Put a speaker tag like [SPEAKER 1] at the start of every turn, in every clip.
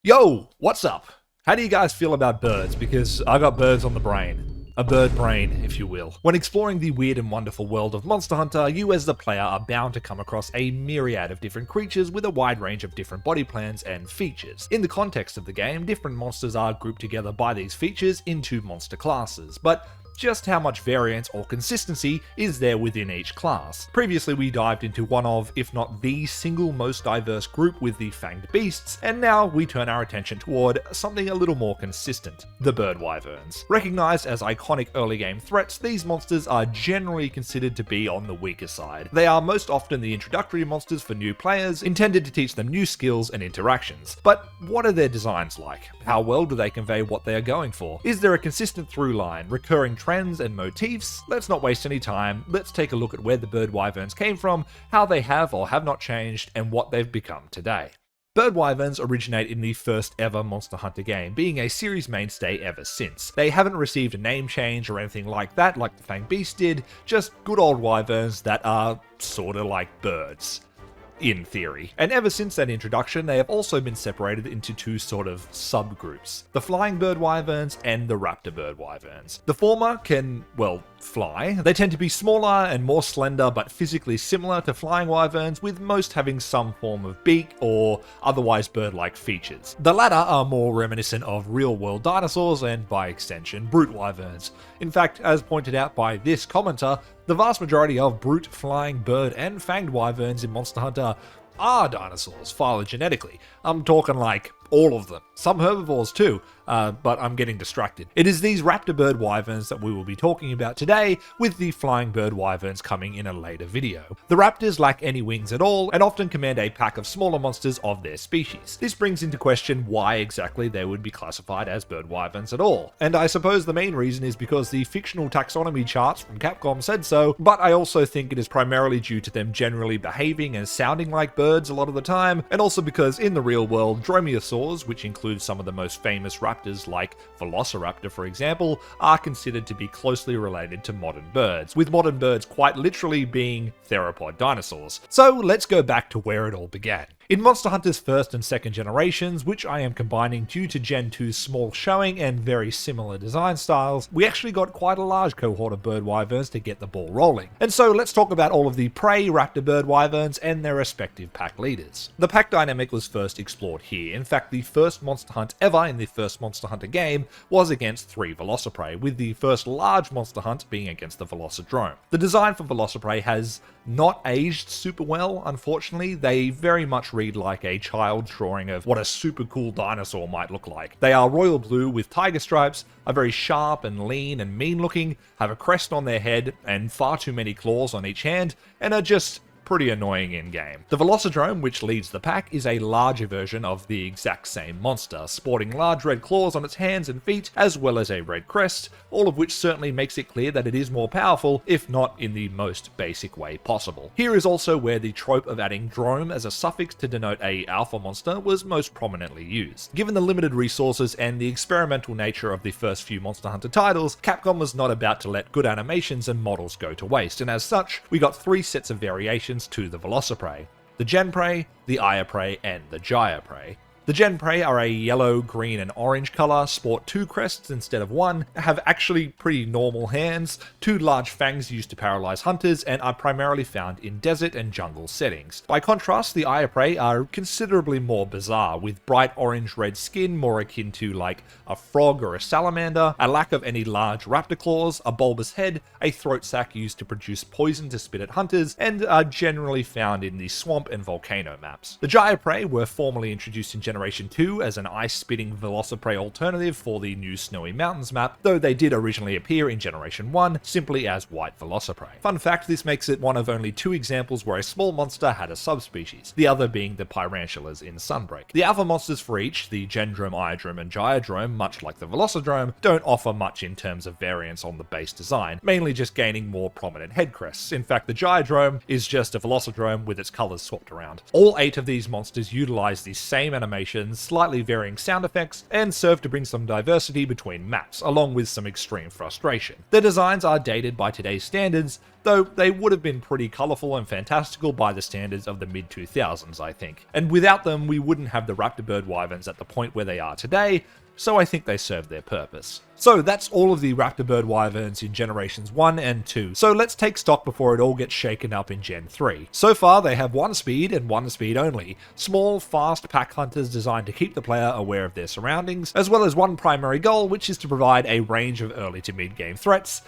[SPEAKER 1] Yo, what's up? How do you guys feel about birds? Because I got birds on the brain. A bird brain, if you will. When exploring the weird and wonderful world of Monster Hunter, you as the player are bound to come across a myriad of different creatures with a wide range of different body plans and features. In the context of the game, different monsters are grouped together by these features into monster classes, but just how much variance or consistency is there within each class? Previously we dived into one of, if not the single most diverse group with the fanged beasts, and now we turn our attention toward something a little more consistent, the bird wyverns. Recognized as iconic early game threats, these monsters are generally considered to be on the weaker side. They are most often the introductory monsters for new players, intended to teach them new skills and interactions. But what are their designs like? How well do they convey what they are going for? Is there a consistent through line, recurring trends and motifs? Let's not waste any time, let's take a look at where the bird wyverns came from, how they have or have not changed, and what they've become today. Bird wyverns originate in the first ever Monster Hunter game, being a series mainstay ever since. They haven't received a name change or anything like that like the Fanged Beast did, just good old wyverns that are sorta like birds. In theory. And ever since that introduction, they have also been separated into two sort of subgroups, the flying bird wyverns and the raptor bird wyverns. The former can, well, fly. They tend to be smaller and more slender but physically similar to flying wyverns, with most having some form of beak or otherwise bird-like features. The latter are more reminiscent of real-world dinosaurs and, by extension, brute wyverns. In fact, as pointed out by this commenter, the vast majority of brute, flying, bird, and fanged wyverns in Monster Hunter are dinosaurs, phylogenetically. I'm talking like all of them. Some herbivores too, but I'm getting distracted. It is these raptor bird wyverns that we will be talking about today, with the flying bird wyverns coming in a later video. The raptors lack any wings at all, and often command a pack of smaller monsters of their species. This brings into question why exactly they would be classified as bird wyverns at all. And I suppose the main reason is because the fictional taxonomy charts from Capcom said so, but I also think it is primarily due to them generally behaving and sounding like birds a lot of the time, and also because in the real world, dromaeosaurs, which include some of the most famous raptors like Velociraptor for example, are considered to be closely related to modern birds, with modern birds quite literally being theropod dinosaurs. So let's go back to where it all began. In Monster Hunter's first and second generations, which I am combining due to Gen 2's small showing and very similar design styles, we actually got quite a large cohort of bird wyverns to get the ball rolling. And so let's talk about all of the prey raptor bird wyverns and their respective pack leaders. The pack dynamic was first explored here. In fact, the first monster hunt ever in the first Monster Hunter game was against 3 Velociprey, with the first large monster hunt being against the Velocidrome. The design for Velociprey has not aged super well, unfortunately. They very much read like a child's drawing of what a super cool dinosaur might look like. They are royal blue with tiger stripes, are very sharp and lean and mean looking, have a crest on their head and far too many claws on each hand, and are just pretty annoying in-game. The Velocidrome, which leads the pack, is a larger version of the exact same monster, sporting large red claws on its hands and feet, as well as a red crest, all of which certainly makes it clear that it is more powerful, if not in the most basic way possible. Here is also where the trope of adding drome as a suffix to denote a alpha monster was most prominently used. Given the limited resources and the experimental nature of the first few Monster Hunter titles, Capcom was not about to let good animations and models go to waste, and as such, we got 3 sets of variations to the Velociprey: the Genprey, the Iaprey, and the Giaprey. The Genprey are a yellow, green, and orange color, sport 2 crests instead of 1, have actually pretty normal hands, 2 large fangs used to paralyze hunters, and are primarily found in desert and jungle settings. By contrast, the Iaprey are considerably more bizarre, with bright orange-red skin more akin to like a frog or a salamander, a lack of any large raptor claws, a bulbous head, a throat sac used to produce poison to spit at hunters, and are generally found in the swamp and volcano maps. The Giaprey were formally introduced in Generation 2 as an ice-spitting Velociprey alternative for the new Snowy Mountains map, though they did originally appear in Generation 1 simply as white Velociprey. Fun fact, this makes it one of only 2 examples where a small monster had a subspecies, the other being the Pyrantulas in Sunbreak. The alpha monsters for each, the Gendrome, Iadrome, and Giadrome, much like the Velocidrome, don't offer much in terms of variance on the base design, mainly just gaining more prominent head crests. In fact, the Giadrome is just a Velocidrome with its colours swapped around. All 8 of these monsters utilize the same animation animations, slightly varying sound effects, and serve to bring some diversity between maps, along with some extreme frustration. Their designs are dated by today's standards, though they would have been pretty colourful and fantastical by the standards of the mid-2000s, I think. And without them, we wouldn't have the Raptor Bird Wyverns at the point where they are today, so I think they served their purpose. So that's all of the Raptor Bird Wyverns in Generations 1 and 2, so let's take stock before it all gets shaken up in Gen 3. So far they have one speed and one speed only, small, fast pack hunters designed to keep the player aware of their surroundings, as well as one primary goal, which is to provide a range of early to mid-game threats.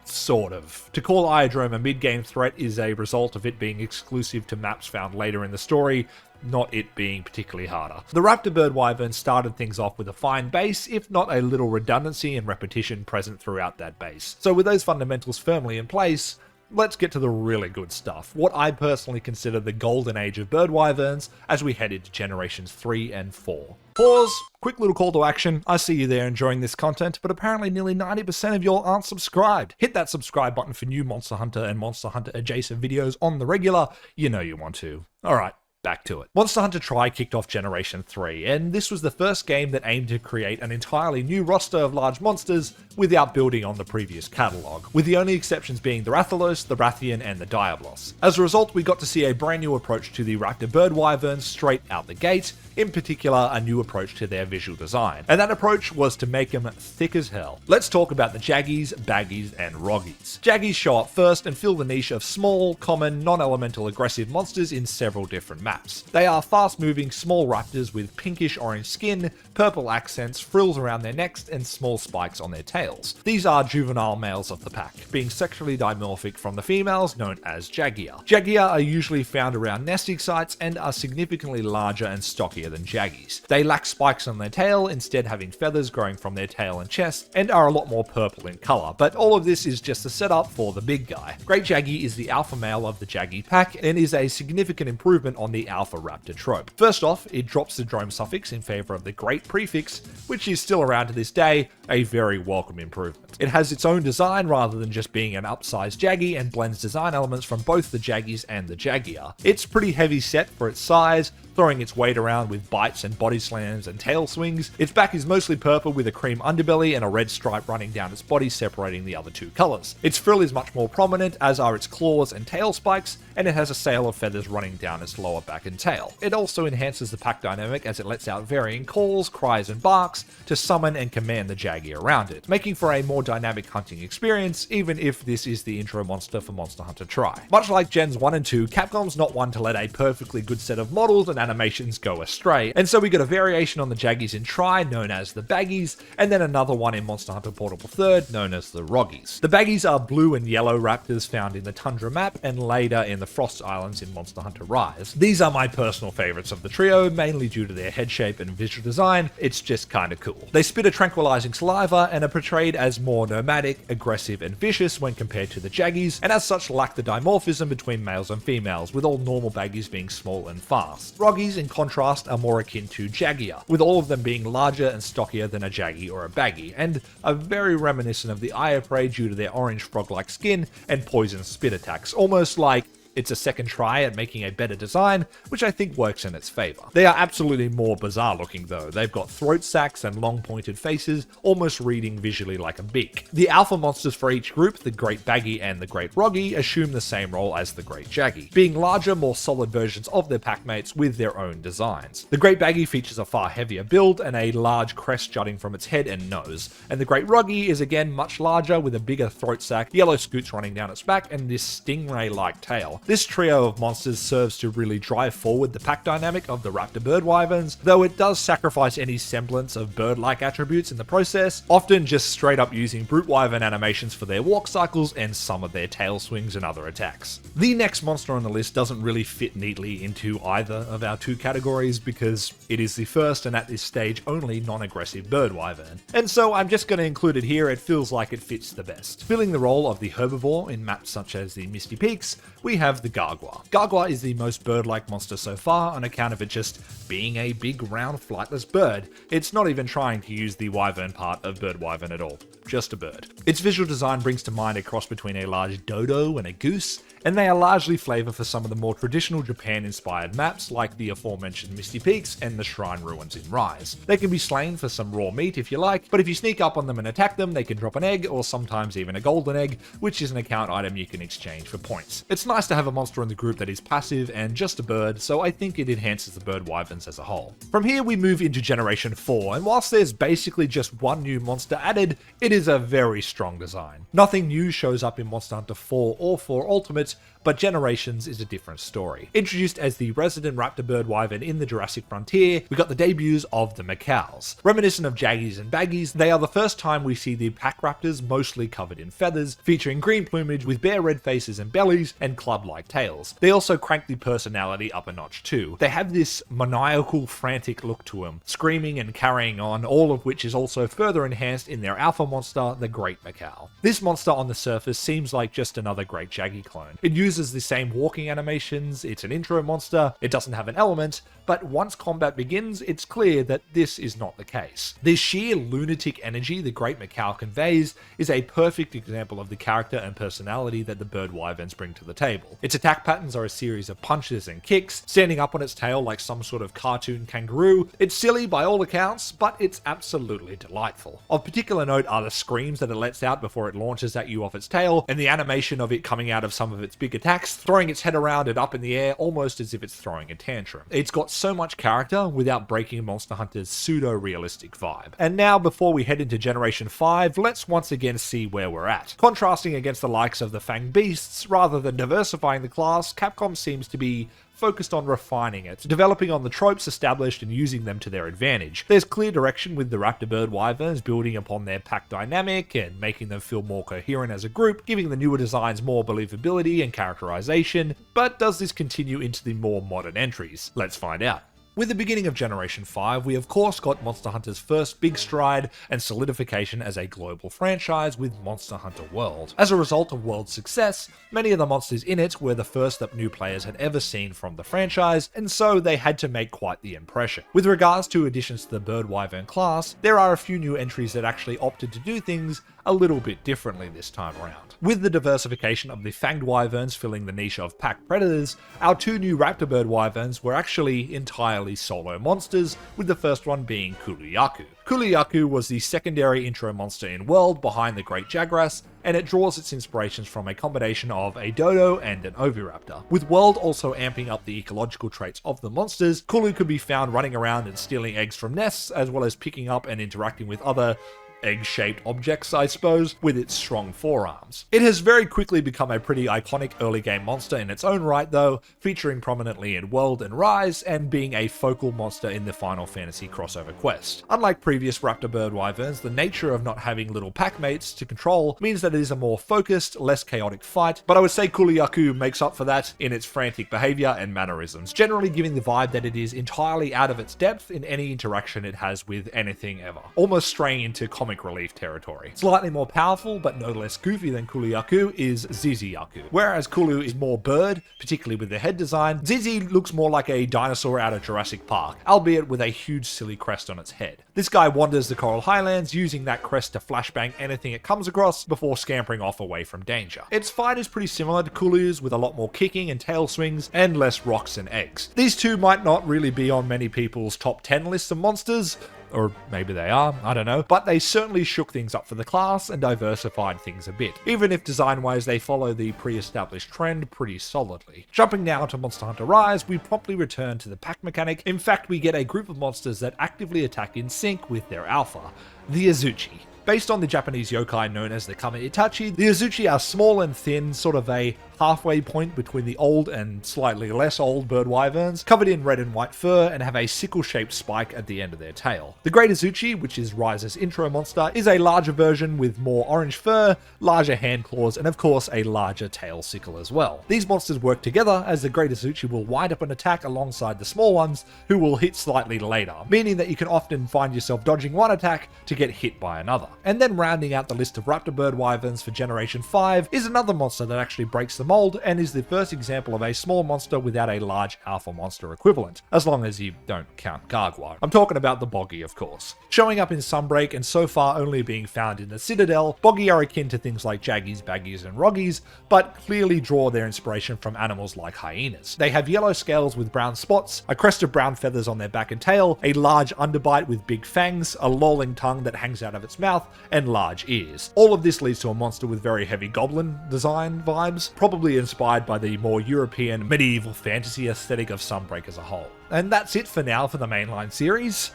[SPEAKER 1] Sort of. To call Iodrome a mid-game threat is a result of it being exclusive to maps found later in the story, not it being particularly harder. The Raptor Bird Wyvern started things off with a fine base, if not a little redundancy and repetition present throughout that base. So with those fundamentals firmly in place, let's get to the really good stuff, what I personally consider the golden age of bird wyverns as we head into Generations 3 and 4. Pause, quick little call to action. I see you there enjoying this content, but apparently nearly 90% of y'all aren't subscribed. Hit that subscribe button for new Monster Hunter and Monster Hunter adjacent videos on the regular. You know you want to. Alright. Back to it. Monster Hunter Tri kicked off Generation 3, and this was the first game that aimed to create an entirely new roster of large monsters without building on the previous catalogue, with the only exceptions being the Rathalos, the Rathian, and the Diablos. As a result, we got to see a brand new approach to the Raptor Bird Wyverns straight out the gate, in particular a new approach to their visual design, and that approach was to make them thick as hell. Let's talk about the Jaggies, Baggies, and Roggies. Jaggies show up first and fill the niche of small, common, non-elemental aggressive monsters in several different maps. They are fast-moving small raptors with pinkish-orange skin, purple accents, frills around their necks, and small spikes on their tails. These are juvenile males of the pack, being sexually dimorphic from the females known as Jaggia. Jaggia are usually found around nesting sites and are significantly larger and stockier than Jaggies. They lack spikes on their tail, instead having feathers growing from their tail and chest, and are a lot more purple in colour, but all of this is just a setup for the big guy. Great Jaggi is the alpha male of the Jaggi pack, and is a significant improvement on the alpha raptor trope. First off, it drops the drome suffix in favour of the great prefix, which is still around to this day, a very welcome improvement. It has its own design rather than just being an upsized Jaggi, and blends design elements from both the Jaggies and the Jaggia. It's pretty heavy set for its size, throwing its weight around with bites and body slams and tail swings. Its back is mostly purple with a cream underbelly and a red stripe running down its body separating the other two colours. Its frill is much more prominent, as are its claws and tail spikes, and it has a sail of feathers running down its lower back and tail. It also enhances the pack dynamic as it lets out varying calls, cries, and barks to summon and command the Jaggi around it, making for a more dynamic hunting experience, even if this is the intro monster for Monster Hunter Tri. Much like Gens 1 and 2, Capcom's not one to let a perfectly good set of models and animations go astray, and so we got a variation on the Jaggies in Tri, known as the Baggies, and then another one in Monster Hunter Portable 3rd, known as the Roggies. The Baggies are blue and yellow raptors found in the Tundra map, and later in the Frost Islands in Monster Hunter Rise. These are my personal favourites of the trio, mainly due to their head shape and visual design. It's just kinda cool. They spit a tranquilizing saliva and are portrayed as more nomadic, aggressive, and vicious when compared to the Jaggies, and as such lack the dimorphism between males and females, with all normal Baggies being small and fast. Roggies, in contrast, are more akin to Jaggia, with all of them being larger and stockier than a Jaggi or a Baggi, and are very reminiscent of the Eye of Prey due to their orange frog-like skin and poison spit attacks, almost like it's a second try at making a better design, which I think works in its favour. They are absolutely more bizarre looking though. They've got throat sacs and long pointed faces, almost reading visually like a beak. The alpha monsters for each group, the Great Baggi and the Great Roggi, assume the same role as the Great Jaggi, being larger, more solid versions of their packmates with their own designs. The Great Baggi features a far heavier build and a large crest jutting from its head and nose, and the Great Roggi is again much larger with a bigger throat sac, yellow scoots running down its back, and this stingray-like tail. This trio of monsters serves to really drive forward the pack dynamic of the Raptor Bird Wyverns, though it does sacrifice any semblance of bird-like attributes in the process, often just straight up using brute wyvern animations for their walk cycles and some of their tail swings and other attacks. The next monster on the list doesn't really fit neatly into either of our two categories because it is the first and at this stage only non-aggressive bird wyvern, and so I'm just going to include it here. It feels like it fits the best. Filling the role of the herbivore in maps such as the Misty Peaks, we have the Gargua. Gargua is the most bird-like monster so far on account of it just being a big round flightless bird. It's not even trying to use the wyvern part of bird wyvern at all. just a bird. Its visual design brings to mind a cross between a large dodo and a goose, and they are largely flavour for some of the more traditional Japan-inspired maps like the aforementioned Misty Peaks and the Shrine Ruins in Rise. They can be slain for some raw meat if you like, but if you sneak up on them and attack them, they can drop an egg, or sometimes even a golden egg, which is an account item you can exchange for points. It's nice to have a monster in the group that is passive and just a bird, so I think it enhances the bird wyverns as a whole. From here we move into Generation 4, and whilst there's basically just one new monster added, it is a very strong design. Nothing new shows up in Monster Hunter 4 or 4 Ultimate, but Generations is a different story. Introduced as the resident Raptor Bird Wyvern in the Jurassic Frontier, we got the debuts of the macaws. Reminiscent of Jaggies and Baggies, they are the first time we see the pack raptors mostly covered in feathers, featuring green plumage with bare red faces and bellies and club-like tails. They also crank the personality up a notch too. They have this maniacal, frantic look to them, screaming and carrying on, all of which is also further enhanced in their alpha monster, the Great Macaw. This monster on the surface seems like just another Great Jaggy clone. It uses the same walking animations, it's an intro monster, it doesn't have an element, but once combat begins, it's clear that this is not the case. The sheer lunatic energy the Great Macaw conveys is a perfect example of the character and personality that the bird wyverns bring to the table. Its attack patterns are a series of punches and kicks, standing up on its tail like some sort of cartoon kangaroo. It's silly by all accounts, but it's absolutely delightful. Of particular note are the screams that it lets out before it launches at you off its tail, and the animation of it coming out of some of its big attacks, throwing its head around and up in the air almost as if it's throwing a tantrum. It's got so much character without breaking Monster Hunter's pseudo-realistic vibe. And now, before we head into Generation 5, let's once again see where we're at. Contrasting against the likes of the Fanged Beasts, rather than diversifying the class, Capcom seems to be focused on refining it, developing on the tropes established and using them to their advantage. There's clear direction with the Raptor Bird Wyverns, building upon their pack dynamic and making them feel more coherent as a group, giving the newer designs more believability and characterization. But does this continue into the more modern entries? Let's find out. With the beginning of Generation 5, we of course got Monster Hunter's first big stride and solidification as a global franchise with Monster Hunter World. As a result of World's success, many of the monsters in it were the first that new players had ever seen from the franchise, and so they had to make quite the impression. With regards to additions to the Bird Wyvern class, there are a few new entries that actually opted to do things a little bit differently this time around. With the diversification of the Fanged Wyverns filling the niche of pack predators, our two new Raptor Bird Wyverns were actually entirely solo monsters, with the first one being Kuluyaku. Kuluyaku was the secondary intro monster in World behind the Great Jagras, and it draws its inspirations from a combination of a dodo and an oviraptor. With World also amping up the ecological traits of the monsters, Kulu could be found running around and stealing eggs from nests, as well as picking up and interacting with other egg-shaped objects, I suppose, with its strong forearms. It has very quickly become a pretty iconic early game monster in its own right though, featuring prominently in World and Rise, and being a focal monster in the Final Fantasy crossover quest. Unlike previous Raptor Bird Wyverns, the nature of not having little packmates to control means that it is a more focused, less chaotic fight, but I would say Kuluyaku makes up for that in its frantic behavior and mannerisms, generally giving the vibe that it is entirely out of its depth in any interaction it has with anything ever, almost straying into comic relief territory. Slightly more powerful, but no less goofy than Kuluyaku is Ziziyaku. Whereas Kulu is more bird, particularly with the head design, Zizi looks more like a dinosaur out of Jurassic Park, albeit with a huge silly crest on its head. This guy wanders the Coral Highlands, using that crest to flashbang anything it comes across before scampering off away from danger. Its fight is pretty similar to Kulu's, with a lot more kicking and tail swings, and less rocks and eggs. These two might not really be on many people's top 10 lists of monsters, or maybe they are, I don't know, but they certainly shook things up for the class and diversified things a bit, even if design-wise they follow the pre-established trend pretty solidly. Jumping now to Monster Hunter Rise, we promptly return to the pack mechanic. In fact, we get a group of monsters that actively attack in sync with their alpha, the Azuchi. Based on the Japanese yokai known as the Kama Itachi, the Azuchi are small and thin, sort of a halfway point between the old and slightly less old bird wyverns, covered in red and white fur, and have a sickle-shaped spike at the end of their tail. The Great Azuchi, which is Rise's intro monster, is a larger version with more orange fur, larger hand claws, and of course a larger tail sickle as well. These monsters work together, as the Great Azuchi will wind up an attack alongside the small ones, who will hit slightly later, meaning that you can often find yourself dodging one attack to get hit by another. And then rounding out the list of Raptor Bird Wyverns for Generation 5 is another monster that actually breaks the mold and is the first example of a small monster without a large alpha monster equivalent, as long as you don't count Gargoyle. I'm talking about the Boggy, of course. Showing up in Sunbreak and so far only being found in the Citadel, Boggy are akin to things like Jaggies, Baggies, and Roggies, but clearly draw their inspiration from animals like hyenas. They have yellow scales with brown spots, a crest of brown feathers on their back and tail, a large underbite with big fangs, a lolling tongue that hangs out of its mouth, and large ears. All of this leads to a monster with very heavy goblin design vibes, probably inspired by the more European medieval fantasy aesthetic of Sunbreak as a whole. And that's it for now for the mainline series.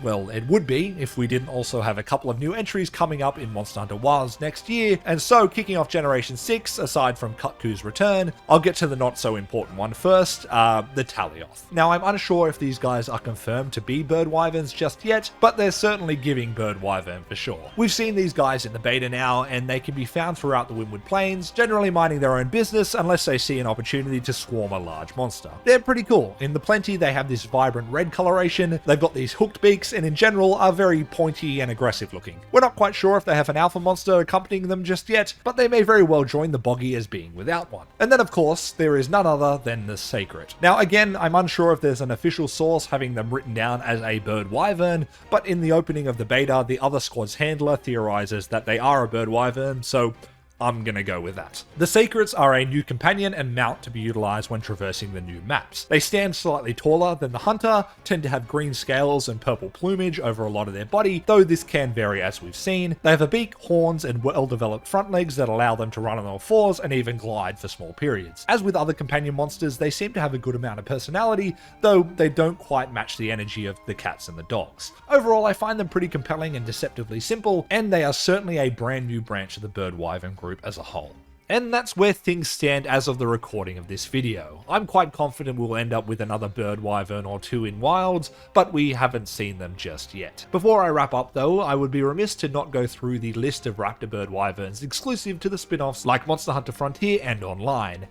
[SPEAKER 1] Well, it would be if we didn't also have a couple of new entries coming up in Monster Hunter Wilds next year, and so kicking off Generation 6, aside from Kutku's return, I'll get to the not so important one first, the Talioth. Now, I'm unsure if these guys are confirmed to be Bird Wyverns just yet, but they're certainly giving Bird Wyvern for sure. We've seen these guys in the beta now, and they can be found throughout the Windward Plains, generally minding their own business unless they see an opportunity to swarm a large monster. They're pretty cool. In the Plenty, they have this vibrant red coloration, they've got these hooked beaks, and in general are very pointy and aggressive looking. We're not quite sure if they have an alpha monster accompanying them just yet, but they may very well join the Boggy as being without one. And then of course, there is none other than the Sacred. Now again, I'm unsure if there's an official source having them written down as a Bird Wyvern, but in the opening of the beta, the other squad's handler theorizes that they are a Bird Wyvern, so I'm gonna go with that. The Sacreds are a new companion and mount to be utilized when traversing the new maps. They stand slightly taller than the Hunter, tend to have green scales and purple plumage over a lot of their body, though this can vary as we've seen. They have a beak, horns, and well-developed front legs that allow them to run on all fours and even glide for small periods. As with other companion monsters, they seem to have a good amount of personality, though they don't quite match the energy of the cats and the dogs. Overall, I find them pretty compelling and deceptively simple, and they are certainly a brand new branch of the Bird Wyvern group as a whole. And that's where things stand as of the recording of this video. I'm quite confident we'll end up with another Bird Wyvern or two in Wilds, but we haven't seen them just yet. Before I wrap up though, I would be remiss to not go through the list of Raptor Bird Wyverns exclusive to the spin-offs like Monster Hunter Frontier and Online.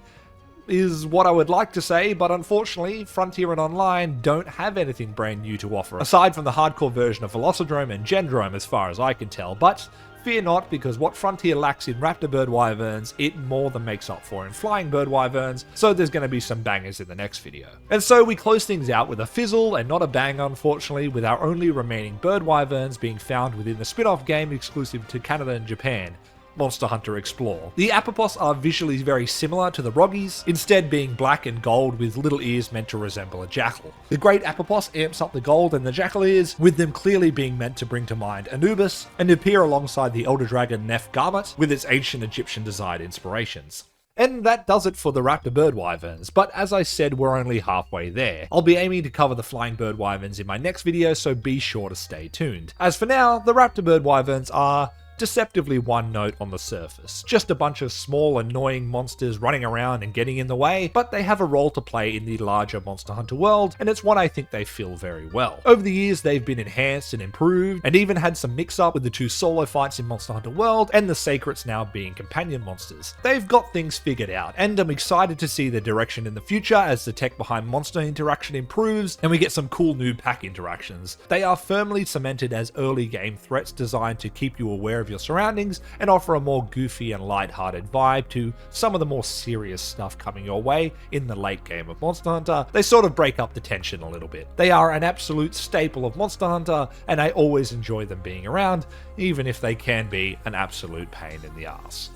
[SPEAKER 1] Is what I would like to say, but unfortunately, Frontier and Online don't have anything brand new to offer, aside from the hardcore version of Velocidrome and Gendrome as far as I can tell, but fear not, because what Frontier lacks in Raptor Bird Wyverns, it more than makes up for in Flying Bird Wyverns, so there's going to be some bangers in the next video. And so we close things out with a fizzle, and not a bang unfortunately, with our only remaining Bird Wyverns being found within the spin-off game exclusive to Canada and Japan, Monster Hunter Explore. The Apopos are visually very similar to the Roggies, instead being black and gold with little ears meant to resemble a jackal. The Great Apopos amps up the gold and the jackal ears, with them clearly being meant to bring to mind Anubis, and appear alongside the Elder Dragon Nef Garmut with its ancient Egyptian design inspirations. And that does it for the Raptor Bird Wyverns, but as I said, we're only halfway there. I'll be aiming to cover the Flying Bird Wyverns in my next video, so be sure to stay tuned. As for now, the Raptor Bird Wyverns are deceptively one note on the surface. Just a bunch of small, annoying monsters running around and getting in the way, but they have a role to play in the larger Monster Hunter world, and it's one I think they fill very well. Over the years, they've been enhanced and improved, and even had some mix-up with the two solo fights in Monster Hunter World, and the Sacreds now being companion monsters. They've got things figured out, and I'm excited to see the direction in the future as the tech behind monster interaction improves, and we get some cool new pack interactions. They are firmly cemented as early game threats designed to keep you aware of your surroundings and offer a more goofy and light-hearted vibe to some of the more serious stuff coming your way in the late game of Monster Hunter. They sort of break up the tension a little bit. They are an absolute staple of Monster Hunter, and I always enjoy them being around, even if they can be an absolute pain in the ass.